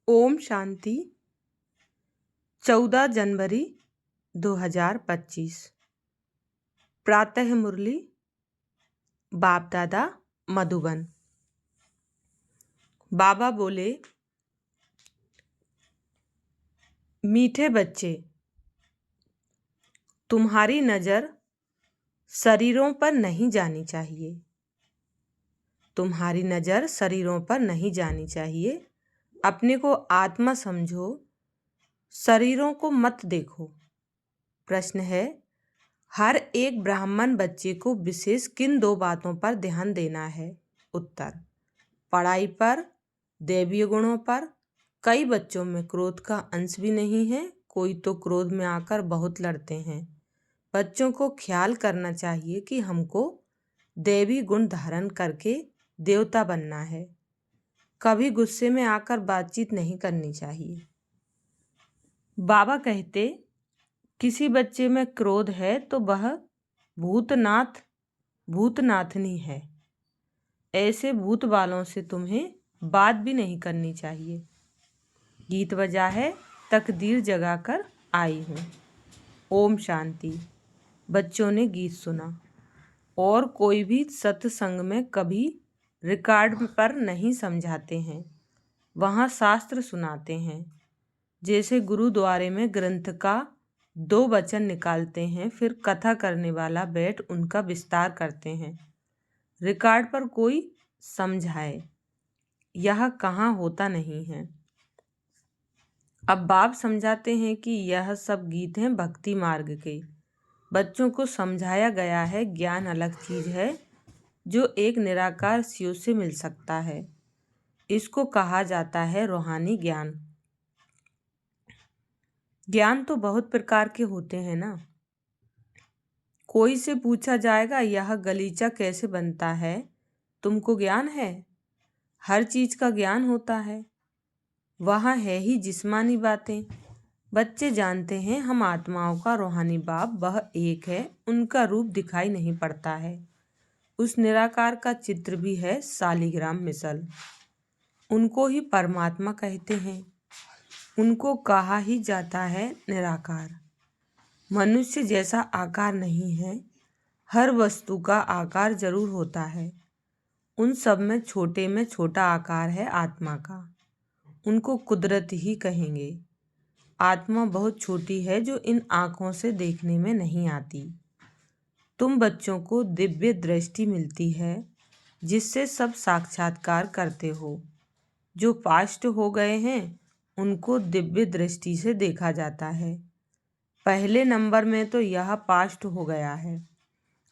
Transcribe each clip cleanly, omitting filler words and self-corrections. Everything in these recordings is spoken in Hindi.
ओम शांति। 14 जनवरी 2025। प्रातः मुरली बाप दादा मधुबन। बाबा बोले, मीठे बच्चे, तुम्हारी नज़र शरीरों पर नहीं जानी चाहिए। तुम्हारी नज़र शरीरों पर नहीं जानी चाहिए। अपने को आत्मा समझो, शरीरों को मत देखो। प्रश्न है, हर एक ब्राह्मण बच्चे को विशेष किन 2 बातों पर ध्यान देना है? उत्तर, पढ़ाई पर, दैवीय गुणों पर। कई बच्चों में क्रोध का अंश भी नहीं है, कोई तो क्रोध में आकर बहुत लड़ते हैं। बच्चों को ख्याल करना चाहिए कि हमको दैवी गुण धारण करके देवता बनना है। कभी गुस्से में आकर बातचीत नहीं करनी चाहिए। बाबा कहते, किसी बच्चे में क्रोध है तो वह भूतनाथनी है। ऐसे भूत वालों से तुम्हें बात भी नहीं करनी चाहिए। गीत बजा है, तकदीर जगाकर आई हूँ। ओम शांति। बच्चों ने गीत सुना और कोई भी सत्संग में कभी रिकॉर्ड पर नहीं समझाते हैं, वहाँ शास्त्र सुनाते हैं। जैसे गुरुद्वारे में ग्रंथ का 2 वचन निकालते हैं, फिर कथा करने वाला बैठ उनका विस्तार करते हैं। रिकॉर्ड पर कोई समझाए, यह कहाँ होता नहीं है। अब बाप समझाते हैं कि यह सब गीत हैं भक्ति मार्ग के। बच्चों को समझाया गया है ज्ञान अलग चीज़ है जो एक निराकार शिव से मिल सकता है। इसको कहा जाता है रूहानी ज्ञान। ज्ञान तो बहुत प्रकार के होते हैं ना। कोई से पूछा जाएगा, यह गलीचा कैसे बनता है, तुमको ज्ञान है? हर चीज़ का ज्ञान होता है, वहाँ है ही जिस्मानी बातें। बच्चे जानते हैं हम आत्माओं का रूहानी बाप वह एक है, उनका रूप दिखाई नहीं पड़ता है। उस निराकार का चित्र भी है शालिग्राम मिसल। उनको ही परमात्मा कहते हैं। उनको कहा ही जाता है निराकार। मनुष्य जैसा आकार नहीं है, हर वस्तु का आकार जरूर होता है। उन सब में छोटा आकार है आत्मा का। उनको कुदरत ही कहेंगे। आत्मा बहुत छोटी है जो इन आँखों से देखने में नहीं आती। तुम बच्चों को दिव्य दृष्टि मिलती है जिससे सब साक्षात्कार करते हो। जो पास्ट हो गए हैं उनको दिव्य दृष्टि से देखा जाता है। पहले नंबर में तो यह पास्ट हो गया है,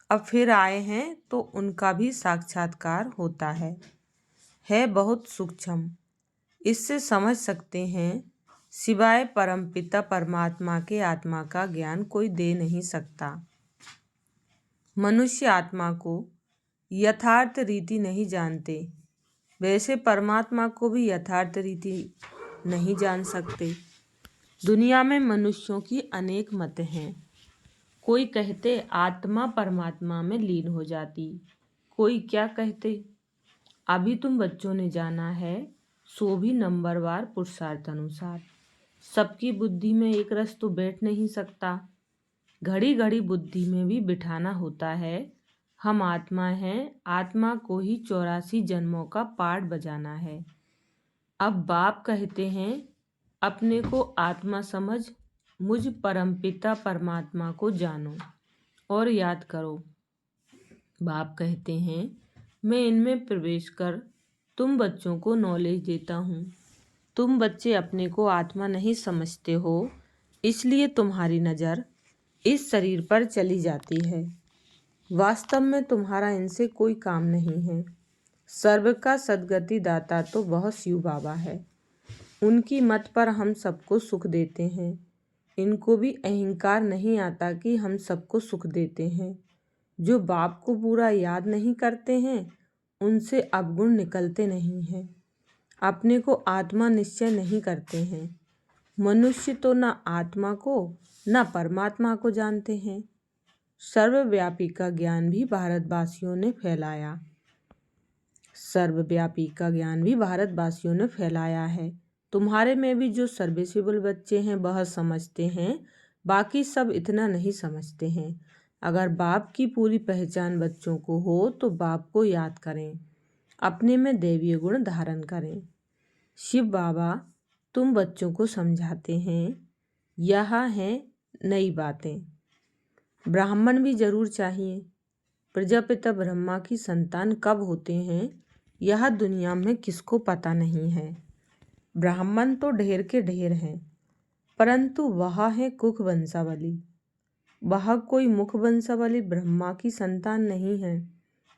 अब फिर आए हैं तो उनका भी साक्षात्कार होता है बहुत सूक्ष्म। इससे समझ सकते हैं सिवाय परमपिता परमात्मा के आत्मा का ज्ञान कोई दे नहीं सकता। मनुष्य आत्मा को यथार्थ रीति नहीं जानते, वैसे परमात्मा को भी यथार्थ रीति नहीं जान सकते। दुनिया में मनुष्यों की अनेक मत हैं। कोई कहते आत्मा परमात्मा में लीन हो जाती, कोई क्या कहते। अभी तुम बच्चों ने जाना है, सो भी नंबरवार पुरुषार्थ अनुसार। सबकी बुद्धि में एक रस तो बैठ नहीं सकता, घड़ी घड़ी बुद्धि में भी बिठाना होता है। हम आत्मा हैं, आत्मा को ही 84 जन्मों का पाठ बजाना है। अब बाप कहते हैं अपने को आत्मा समझ मुझ परमपिता परमात्मा को जानो और याद करो। बाप कहते हैं मैं इनमें प्रवेश कर तुम बच्चों को नॉलेज देता हूँ। तुम बच्चे अपने को आत्मा नहीं समझते हो, इसलिए तुम्हारी नज़र इस शरीर पर चली जाती है। वास्तव में तुम्हारा इनसे कोई काम नहीं है। सर्व का सद्गति दाता तो वह शिव बाबा है। उनकी मत पर हम सबको सुख देते हैं। इनको भी अहंकार नहीं आता कि हम सबको सुख देते हैं। जो बाप को पूरा याद नहीं करते हैं उनसे अवगुण निकलते नहीं हैं। अपने को आत्मा निश्चय नहीं करते हैं। मनुष्य तो न आत्मा को न परमात्मा को जानते हैं। सर्वव्यापी का ज्ञान भी भारतवासियों ने फैलाया। सर्वव्यापी का ज्ञान भी भारतवासियों ने फैलाया है, तो तुम्हारे में भी जो सर्विसेबल बच्चे हैं वह समझते हैं, बाकी सब इतना नहीं समझते हैं। अगर बाप की पूरी पहचान बच्चों को हो तो बाप को याद करें, अपने में दैवीय गुण धारण करें। शिव बाबा तुम बच्चों को समझाते हैं, यह हैं नई बातें। ब्राह्मण भी जरूर चाहिए। प्रजापिता ब्रह्मा की संतान कब होते हैं यह दुनिया में किसको पता नहीं है। ब्राह्मण तो ढेर के ढेर हैं, परंतु वह है कुख वंशावली। वह कोई मुख वंशावली ब्रह्मा की संतान नहीं है।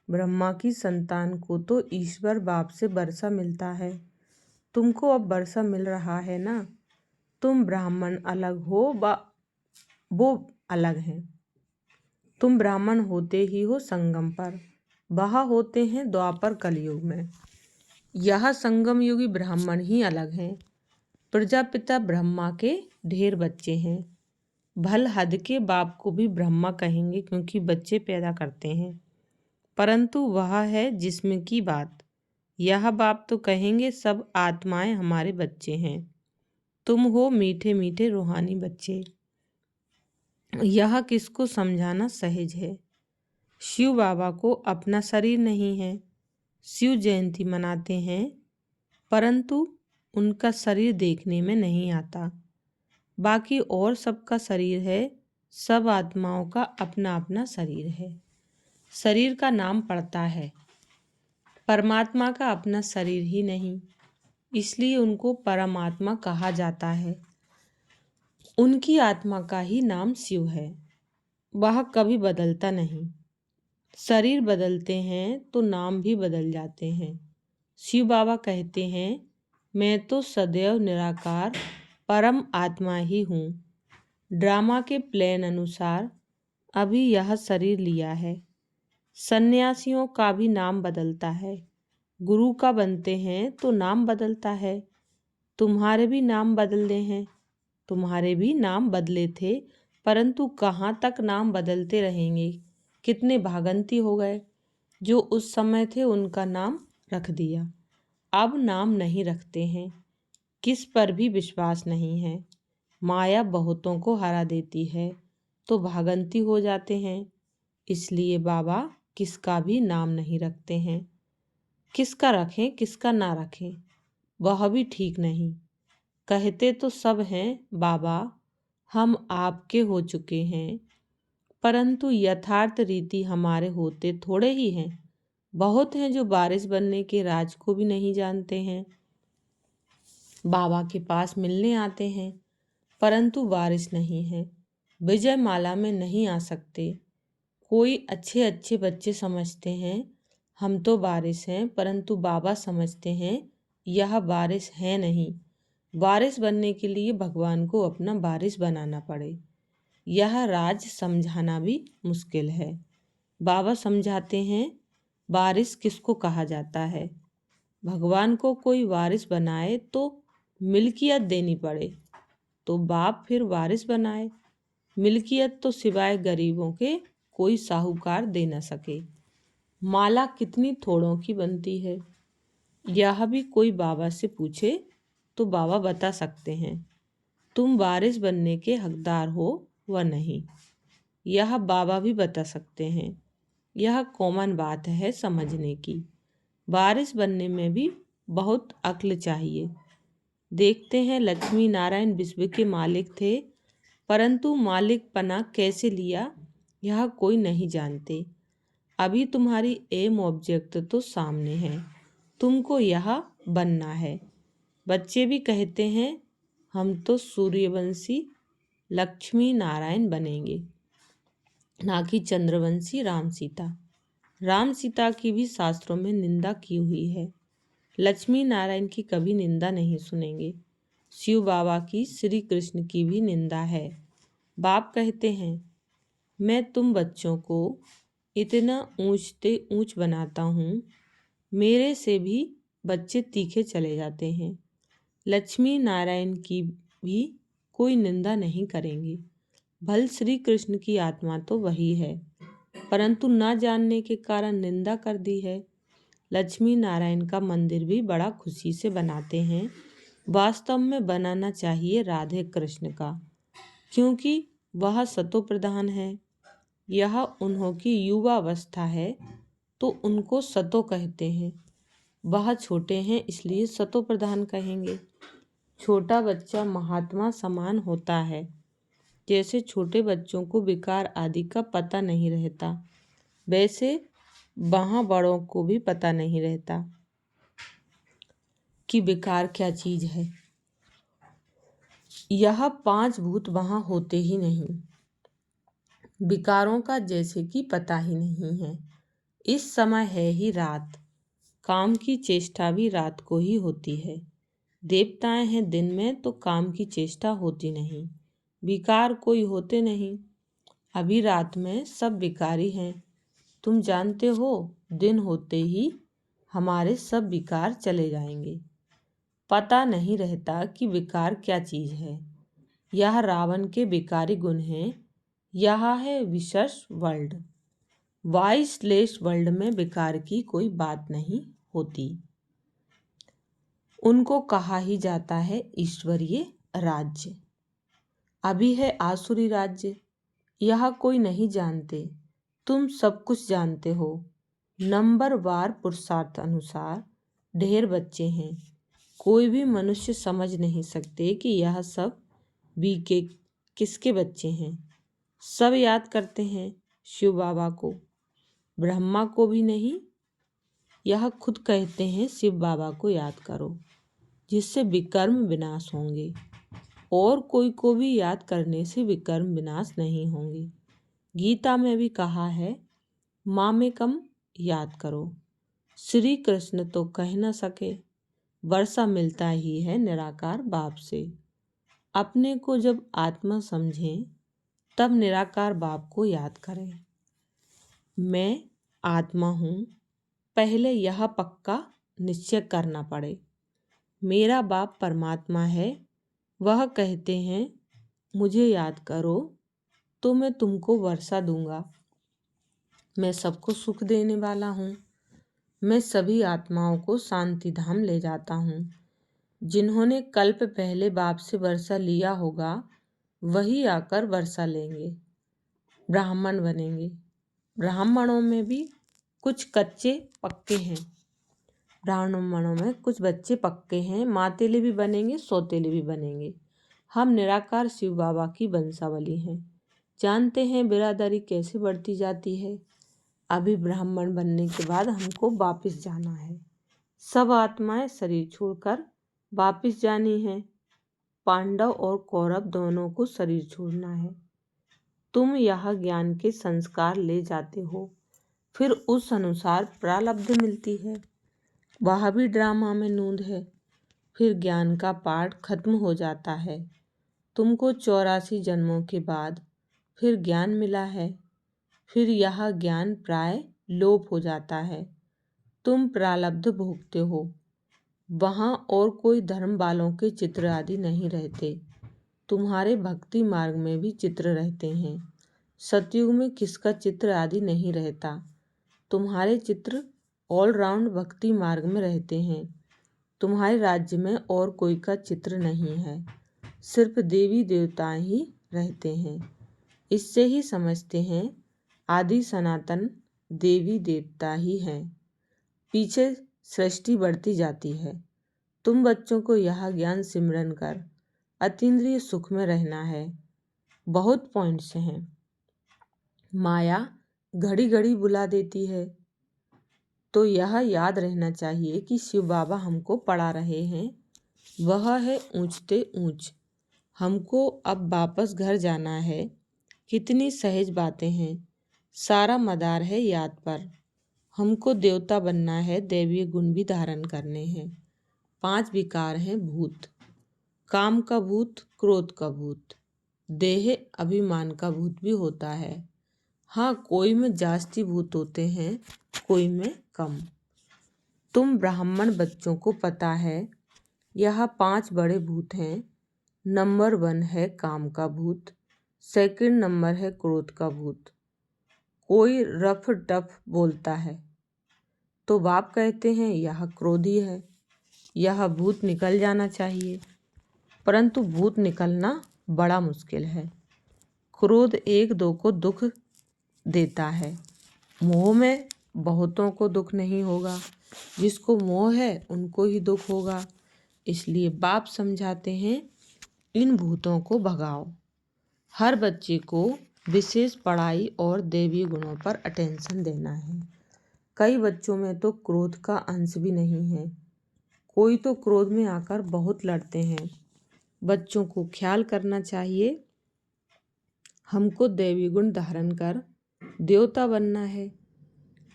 ब्रह्मा की संतान को तो ईश्वर बाप से वर्षा मिलता है। तुमको अब वर्षा मिल रहा है ना। तुम ब्राह्मण अलग हो, वो अलग हैं। तुम ब्राह्मण होते ही हो संगम पर, वह होते हैं द्वापर कलयुग में। यह संगम युगी ब्राह्मण ही अलग हैं। प्रजापिता ब्रह्मा के ढेर बच्चे हैं। भल हद के बाप को भी ब्रह्मा कहेंगे क्योंकि बच्चे पैदा करते हैं, परंतु वह है जिसमें की बात। यह बाप तो कहेंगे सब आत्माएं हमारे बच्चे हैं। तुम हो मीठे मीठे रूहानी बच्चे। यह किसको समझाना सहज है। शिव बाबा को अपना शरीर नहीं है। शिव जयंती मनाते हैं, परंतु उनका शरीर देखने में नहीं आता। बाकी और सबका शरीर है। सब आत्माओं का अपना अपना शरीर है। शरीर का नाम पड़ता है, परमात्मा का अपना शरीर ही नहीं, इसलिए उनको परमात्मा कहा जाता है। उनकी आत्मा का ही नाम शिव है। वह कभी बदलता नहीं। शरीर बदलते हैं तो नाम भी बदल जाते हैं। शिव बाबा कहते हैं, मैं तो सदैव निराकार परम आत्मा ही हूँ। ड्रामा के प्लान अनुसार अभी यह शरीर लिया है। सन्यासियों का भी नाम बदलता है। गुरु का बनते हैं तो नाम बदलता है। तुम्हारे भी नाम बदलने हैं। तुम्हारे भी नाम बदले थे, परंतु कहाँ तक नाम बदलते रहेंगे। कितने भागंती हो गए जो उस समय थे उनका नाम रख दिया, अब नाम नहीं रखते हैं। किस पर भी विश्वास नहीं है। माया बहुतों को हरा देती है तो भागंती हो जाते हैं। इसलिए बाबा किसका भी नाम नहीं रखते हैं। किसका रखें किसका ना रखें वह भी ठीक नहीं। कहते तो सब हैं बाबा हम आपके हो चुके हैं, परंतु यथार्थ रीति हमारे होते थोड़े ही हैं। बहुत हैं जो वारिस बनने के राज को भी नहीं जानते हैं। बाबा के पास मिलने आते हैं, परंतु वारिस नहीं है। विजय माला में नहीं आ सकते। कोई अच्छे अच्छे बच्चे समझते हैं हम तो वारिस हैं, परंतु बाबा समझते हैं यह वारिस है नहीं। वारिस बनने के लिए भगवान को अपना वारिस बनाना पड़े। यह राज समझाना भी मुश्किल है। बाबा समझाते हैं वारिस किसको कहा जाता है। भगवान को कोई वारिस बनाए तो मिल्कियत देनी पड़े, तो बाप फिर वारिस बनाए। मिल्कियत तो सिवाय गरीबों के कोई साहूकार दे न सके। माला कितनी थोड़ों की बनती है, यह भी कोई बाबा से पूछे तो बाबा बता सकते हैं। तुम वारिस बनने के हकदार हो व नहीं, यह बाबा भी बता सकते हैं। यह कॉमन बात है समझने की। वारिस बनने में भी बहुत अक्ल चाहिए। देखते हैं लक्ष्मी नारायण विश्व के मालिक थे, परंतु मालिक पना कैसे लिया यह कोई नहीं जानते। अभी तुम्हारी एम ऑब्जेक्ट तो सामने है, तुमको यह बनना है। बच्चे भी कहते हैं हम तो सूर्यवंशी लक्ष्मी नारायण बनेंगे, ना कि चंद्रवंशी राम सीता। राम सीता की भी शास्त्रों में निंदा की हुई है। लक्ष्मी नारायण की कभी निंदा नहीं सुनेंगे। शिव बाबा की श्री कृष्ण की भी निंदा है। बाप कहते हैं मैं तुम बच्चों को इतना ऊंचते ऊंच बनाता हूँ, मेरे से भी बच्चे तीखे चले जाते हैं। लक्ष्मी नारायण की भी कोई निंदा नहीं करेंगे। भल श्री कृष्ण की आत्मा तो वही है, परंतु न जानने के कारण निंदा कर दी है। लक्ष्मी नारायण का मंदिर भी बड़ा खुशी से बनाते हैं। वास्तव में बनाना चाहिए राधे कृष्ण का, क्योंकि वह सतो प्रधान है। यह उन्हों की युवावस्था है तो उनको सतो कहते हैं। वह छोटे हैं इसलिए सतो प्रधान कहेंगे। छोटा बच्चा महात्मा समान होता है। जैसे छोटे बच्चों को विकार आदि का पता नहीं रहता, वैसे वहाँ बड़ों को भी पता नहीं रहता कि विकार क्या चीज है। यह 5 भूत वहाँ होते ही नहीं। विकारों का जैसे कि पता ही नहीं है। इस समय है ही रात। काम की चेष्टा भी रात को ही होती है। देवताएं हैं दिन में तो काम की चेष्टा होती नहीं। विकार कोई होते नहीं। अभी रात में सब विकारी हैं। तुम जानते हो दिन होते ही हमारे सब विकार चले जाएंगे। पता नहीं रहता कि विकार क्या चीज है। यह रावण के विकारी गुण हैं। यह है विशेष वर्ल्ड। वाइसलेस वर्ल्ड में विकार की कोई बात नहीं होती। उनको कहा ही जाता है ईश्वरीय राज्य। अभी है आसुरी राज्य। यह कोई नहीं जानते। तुम सब कुछ जानते हो। नंबर वार पुरुषार्थ अनुसार ढेर बच्चे हैं। कोई भी मनुष्य समझ नहीं सकते कि यह सब बीके किसके बच्चे हैं। सब याद करते हैं शिव बाबा को, ब्रह्मा को भी नहीं। यह खुद कहते हैं शिव बाबा को याद करो, जिससे विकर्म विनाश होंगे। और कोई को भी याद करने से विकर्म विनाश नहीं होंगे। गीता में भी कहा है मामेकम याद करो। श्री कृष्ण तो कह न सके, वर्षा मिलता ही है निराकार बाप से। अपने को जब आत्मा समझें तब निराकार बाप को याद करें। मैं आत्मा हूँ, पहले यह पक्का निश्चय करना पड़े। मेरा बाप परमात्मा है। वह कहते हैं मुझे याद करो तो मैं तुमको वर्षा दूंगा। मैं सबको सुख देने वाला हूँ। मैं सभी आत्माओं को शांति धाम ले जाता हूँ। जिन्होंने कल्प पहले बाप से वर्षा लिया होगा वही आकर वर्षा लेंगे, ब्राह्मण बनेंगे। ब्राह्मणों में भी कुछ कच्चे पक्के हैं। ब्राह्मणों में कुछ बच्चे पक्के हैं। मातेले भी बनेंगे, सौतेले भी बनेंगे। हम निराकार शिव बाबा की वंशावली हैं। जानते हैं बिरादरी कैसे बढ़ती जाती है। अभी ब्राह्मण बनने के बाद हमको वापस जाना है। सब आत्माएं शरीर छोड़कर वापस जानी है। पांडव और कौरव दोनों को शरीर छोड़ना है। तुम यह ज्ञान के संस्कार ले जाते हो, फिर उस अनुसार प्रारब्ध मिलती है। वह भी ड्रामा में नूंद है। फिर ज्ञान का पाठ खत्म हो जाता है। तुमको 84 जन्मों के बाद फिर ज्ञान मिला है। फिर यह ज्ञान प्राय लोप हो जाता है। तुम प्रारब्ध भोगते हो। वहाँ और कोई धर्म वालों के चित्र आदि नहीं रहते। तुम्हारे भक्ति मार्ग में भी चित्र रहते हैं। सतयुग में किसका चित्र आदि नहीं रहता। तुम्हारे चित्र ऑलराउंड भक्ति मार्ग में रहते हैं। तुम्हारे राज्य में और कोई का चित्र नहीं है। सिर्फ देवी देवता ही रहते हैं। इससे ही समझते हैं आदि सनातन देवी देवता ही हैं। पीछे सृष्टि बढ़ती जाती है। तुम बच्चों को यह ज्ञान सिमरन कर अतीन्द्रिय सुख में रहना है। बहुत पॉइंट्स हैं। माया घड़ी घड़ी बुला देती है, तो यह याद रहना चाहिए कि शिव बाबा हमको पढ़ा रहे हैं। वह है ऊंचते ऊंच। हमको अब वापस घर जाना है। कितनी सहज बातें हैं। सारा मदार है याद पर। हमको देवता बनना है। दैवीय गुण भी धारण करने हैं। 5 विकार हैं भूत। काम का भूत, क्रोध का भूत, देह अभिमान का भूत भी होता है। हाँ, कोई में जास्ती भूत होते हैं, कोई में कम। तुम ब्राह्मण बच्चों को पता है यह 5 बड़े भूत हैं। नंबर 1 है काम का भूत। सेकंड नंबर है क्रोध का भूत। कोई रफ टफ बोलता है तो बाप कहते हैं यह क्रोधी है। यह भूत निकल जाना चाहिए, परंतु भूत निकलना बड़ा मुश्किल है। क्रोध एक दो को दुख देता है, मोह में बहुतों को दुख नहीं होगा। जिसको मोह है उनको ही दुख होगा। इसलिए बाप समझाते हैं, इन भूतों को भगाओ। हर बच्चे को विशेष पढ़ाई और दैवीय गुणों पर अटेंशन देना है। कई बच्चों में तो क्रोध का अंश भी नहीं है। कोई तो क्रोध में आकर बहुत लड़ते हैं। बच्चों को ख्याल करना चाहिए, हमको दैवीय गुण धारण कर देवता बनना है।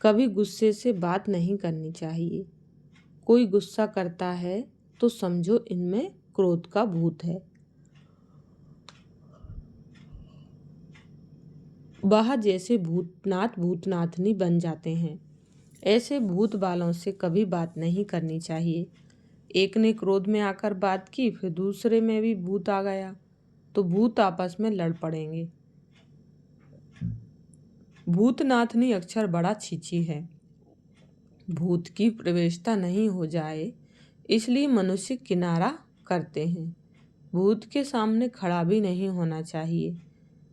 कभी गुस्से से बात नहीं करनी चाहिए। कोई गुस्सा करता है तो समझो इनमें क्रोध का भूत है। वह जैसे भूतनाथ भूतनाथनी बन जाते हैं। ऐसे भूत बालों से कभी बात नहीं करनी चाहिए। एक ने क्रोध में आकर बात की, फिर दूसरे में भी भूत आ गया तो भूत आपस में लड़ पड़ेंगे। भूतनाथनी अक्षर बड़ा छीछी है। भूत की प्रवेशता नहीं हो जाए इसलिए मनुष्य किनारा करते हैं। भूत के सामने खड़ा भी नहीं होना चाहिए,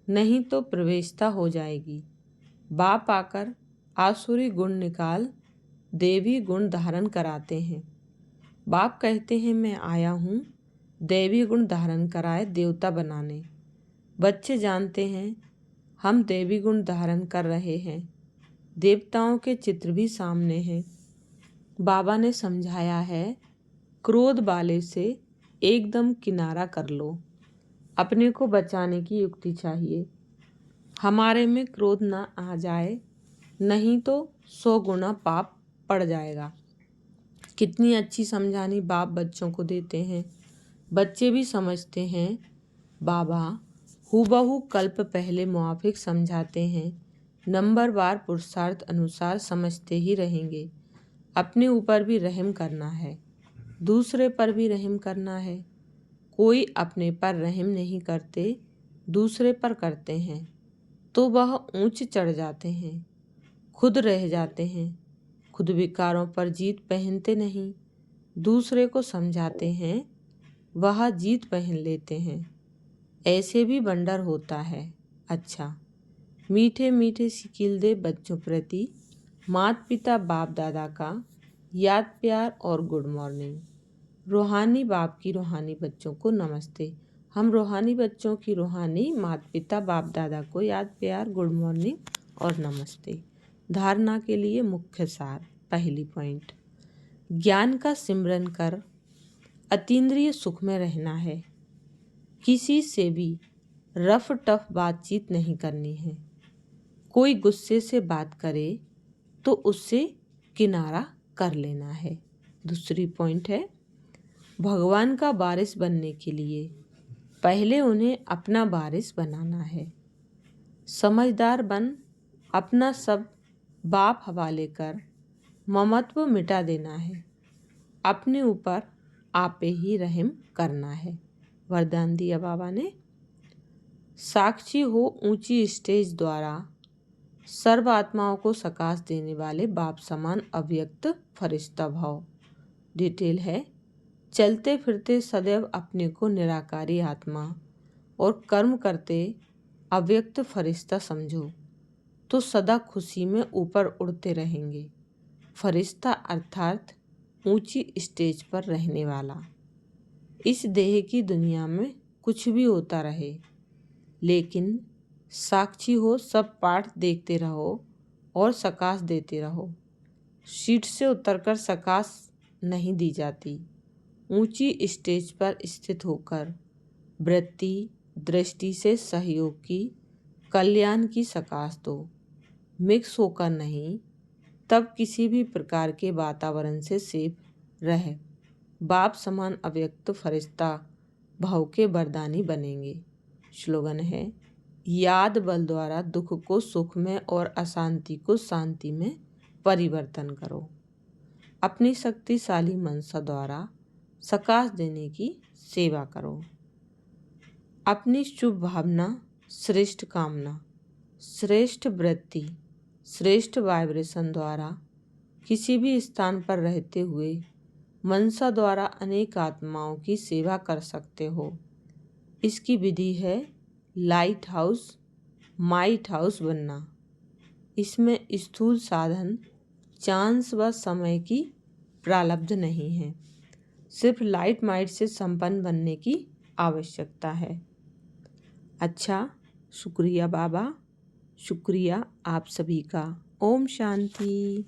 नहीं तो प्रवेशता हो जाएगी। बाप आकर आसुरी गुण निकाल देवी गुण धारण कराते हैं। बाप कहते हैं, मैं आया हूँ देवी गुण धारण कराए देवता बनाने। बच्चे जानते हैं हम देवी गुण धारण कर रहे हैं। देवताओं के चित्र भी सामने हैं। बाबा ने समझाया है, क्रोध वाले से एकदम किनारा कर लो। अपने को बचाने की युक्ति चाहिए। हमारे में क्रोध ना आ जाए, नहीं तो 100 गुना पाप पड़ जाएगा। कितनी अच्छी समझानी बाप बच्चों को देते हैं। बच्चे भी समझते हैं। बाबा हूबहू कल्प पहले मुआफिक समझाते हैं। नंबरवार पुरुषार्थ अनुसार समझते ही रहेंगे। अपने ऊपर भी रहम करना है, दूसरे पर भी रहम करना है। कोई अपने पर रहम नहीं करते, दूसरे पर करते हैं तो वह ऊंच चढ़ जाते हैं, खुद रह जाते हैं। खुद विकारों पर जीत पहनते नहीं, दूसरे को समझाते हैं, वह जीत पहन लेते हैं। ऐसे भी बंडर होता है। अच्छा, मीठे मीठे सिकिल दे बच्चों प्रति माता पिता बाप दादा का याद प्यार और गुड मॉर्निंग। रूहानी बाप की रूहानी बच्चों को नमस्ते। हम रूहानी बच्चों की रूहानी माता पिता बाप दादा को याद प्यार गुड मॉर्निंग और नमस्ते। धारणा के लिए मुख्य सार। पहली पॉइंट, ज्ञान का सिमरन कर अतीन्द्रिय सुख में रहना है। किसी से भी रफ टफ बातचीत नहीं करनी है। कोई गुस्से से बात करे तो उससे किनारा कर लेना है। दूसरी पॉइंट है, भगवान का वारिस बनने के लिए पहले उन्हें अपना वारिस बनाना है। समझदार बन अपना सब बाप हवाले कर ममत्व मिटा देना है। अपने ऊपर आपे ही रहम करना है। वरदान दिया बाबा ने, साक्षी हो ऊंची स्टेज द्वारा सर्व आत्माओं को सकाश देने वाले बाप समान अव्यक्त फरिश्ता भाव। डिटेल है, चलते फिरते सदैव अपने को निराकारी आत्मा और कर्म करते अव्यक्त फरिश्ता समझो तो सदा खुशी में ऊपर उड़ते रहेंगे। फरिश्ता अर्थात ऊंची स्टेज पर रहने वाला। इस देह की दुनिया में कुछ भी होता रहे, लेकिन साक्षी हो, सब पाठ देखते रहो और सकाश देते रहो। सीट से उतरकर सकाश नहीं दी जाती। ऊंची स्टेज पर स्थित होकर वृत्ति दृष्टि से सहयोग की कल्याण की सकाश दो। मिक्स होकर नहीं, तब किसी भी प्रकार के वातावरण से सेफ रह बाप समान अव्यक्त फरिश्ता भाव के वरदानी बनेंगे। स्लोगन है, याद बल द्वारा दुख को सुख में और अशांति को शांति में परिवर्तन करो। अपनी शक्तिशाली मनसा द्वारा सकाश देने की सेवा करो। अपनी शुभ भावना, श्रेष्ठ कामना, श्रेष्ठ वृत्ति, श्रेष्ठ वाइब्रेशन द्वारा किसी भी स्थान पर रहते हुए मनसा द्वारा अनेक आत्माओं की सेवा कर सकते हो। इसकी विधि है लाइट हाउस माइट हाउस बनना। इसमें स्थूल साधन, चांस व समय की प्रारब्ध नहीं है, सिर्फ लाइट माइट से संपन्न बनने की आवश्यकता है। अच्छा, शुक्रिया बाबा, शुक्रिया आप सभी का। ओम शांति।